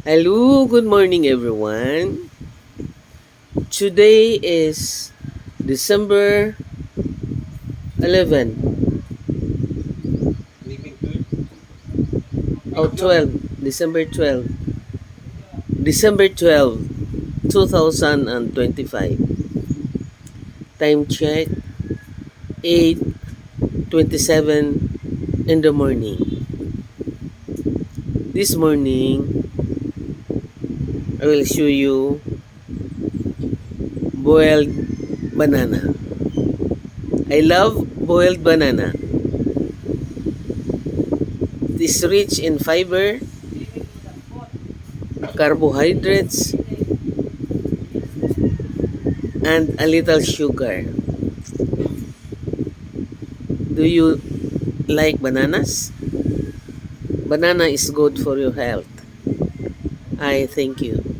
Hello, good morning everyone. Today is December 11, oh 12, December 12, 2025. Time check 8:27 in the morning. This morning, I will show you boiled banana. I love boiled banana. It is rich in fiber, carbohydrates, and a little sugar. Do you like bananas? Banana is good for your health. I thank you.